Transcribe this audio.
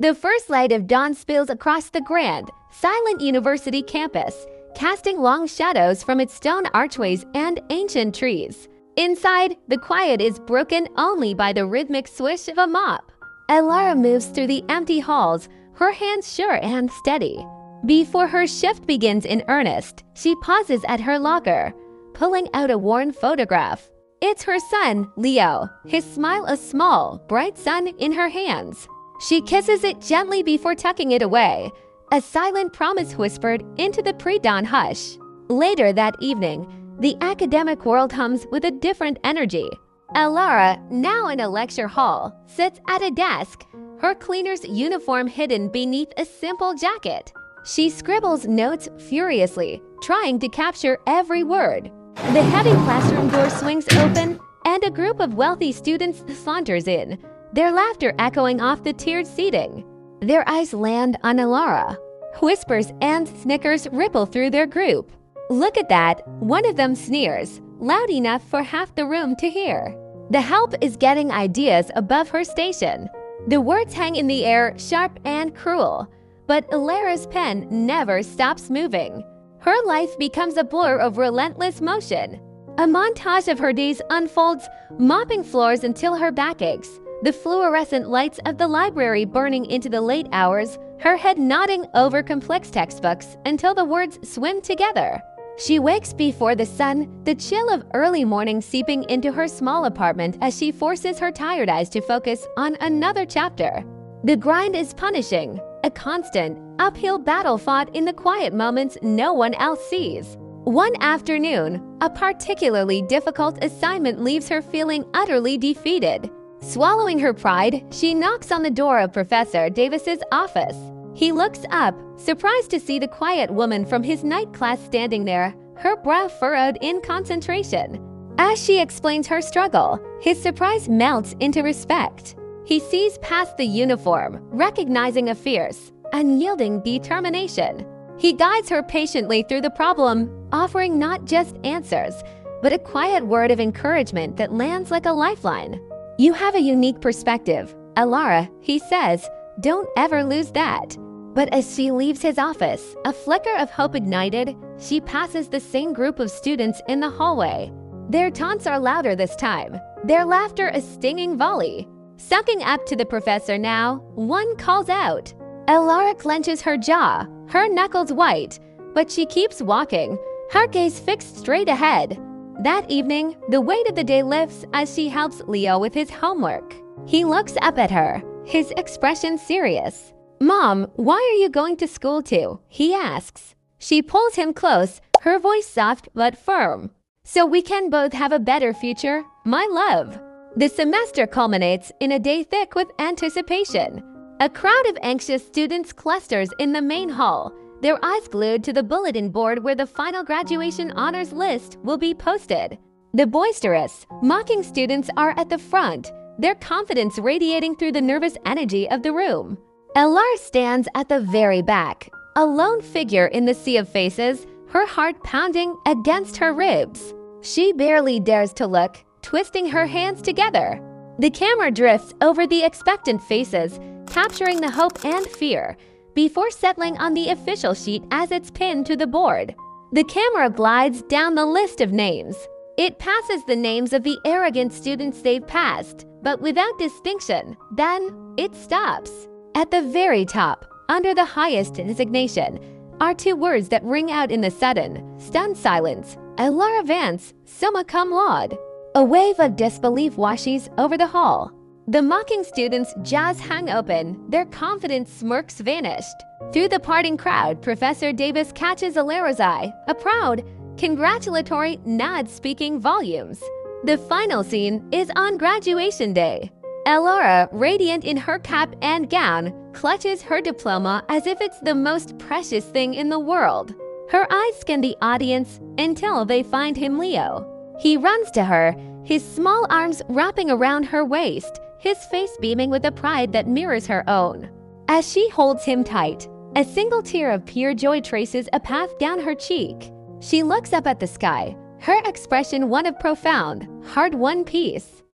The first light of dawn spills across the grand, silent university campus, casting long shadows from its stone archways and ancient trees. Inside, the quiet is broken only by the rhythmic swish of a mop. Elara moves through the empty halls, her hands sure and steady. Before her shift begins in earnest, she pauses at her locker, pulling out a worn photograph. It's her son, Leo, his smile a small, bright sun in her hands. She kisses it gently before tucking it away, a silent promise whispered into the pre-dawn hush. Later that evening, the academic world hums with a different energy. Elara, now in a lecture hall, sits at a desk, her cleaner's uniform hidden beneath a simple jacket. She scribbles notes furiously, trying to capture every word. The heavy classroom door swings open, and a group of wealthy students saunters in, their laughter echoing off the tiered seating. Their eyes land on Elara. Whispers and snickers ripple through their group. "Look at that," one of them sneers, loud enough for half the room to hear. The help is getting ideas above her station. The words hang in the air, sharp and cruel. But Elara's pen never stops moving. Her life becomes a blur of relentless motion. A montage of her days unfolds, mopping floors until her back aches, the fluorescent lights of the library burning into the late hours, her head nodding over complex textbooks until the words swim together. She wakes before the sun, the chill of early morning seeping into her small apartment as she forces her tired eyes to focus on another chapter. The grind is punishing, a constant, uphill battle fought in the quiet moments no one else sees. One afternoon, a particularly difficult assignment leaves her feeling utterly defeated. Swallowing her pride, she knocks on the door of Professor Davis's office. He looks up, surprised to see the quiet woman from his night class standing there, her brow furrowed in concentration. As she explains her struggle, his surprise melts into respect. He sees past the uniform, recognizing a fierce, unyielding determination. He guides her patiently through the problem, offering not just answers, but a quiet word of encouragement that lands like a lifeline. "You have a unique perspective, Elara," he says. "Don't ever lose that." But as she leaves his office, a flicker of hope ignited, she passes the same group of students in the hallway. Their taunts are louder this time, their laughter a stinging volley. Sucking up to the professor now, one calls out. Elara clenches her jaw, her knuckles white, but she keeps walking, her gaze fixed straight ahead. That evening, the weight of the day lifts as she helps Leo with his homework. He looks up at her, his expression serious. "Mom, why are you going to school too?" he asks. She pulls him close, her voice soft but firm. "So we can both have a better future, my love." The semester culminates in a day thick with anticipation. A crowd of anxious students clusters in the main hall, their eyes glued to the bulletin board where the final graduation honors list will be posted. The boisterous, mocking students are at the front, their confidence radiating through the nervous energy of the room. Elara stands at the very back, a lone figure in the sea of faces, her heart pounding against her ribs. She barely dares to look, twisting her hands together. The camera drifts over the expectant faces, capturing the hope and fear, before settling on the official sheet as it's pinned to the board. The camera glides down the list of names. It passes the names of the arrogant students they've passed, but without distinction. Then it stops. At the very top, under the highest designation, are two words that ring out in the sudden, stunned silence. Elara Vance, summa cum laude. A wave of disbelief washes over the hall. The mocking students' jaws hang open, their confident smirks vanished. Through the parting crowd, Professor Davis catches Elara's eye, a proud, congratulatory nod speaking volumes. The final scene is on graduation day. Elara, radiant in her cap and gown, clutches her diploma as if it's the most precious thing in the world. Her eyes scan the audience until they find him Leo. He runs to her, his small arms wrapping around her waist, his face beaming with a pride that mirrors her own. As she holds him tight, a single tear of pure joy traces a path down her cheek. She looks up at the sky, her expression one of profound, hard-won peace.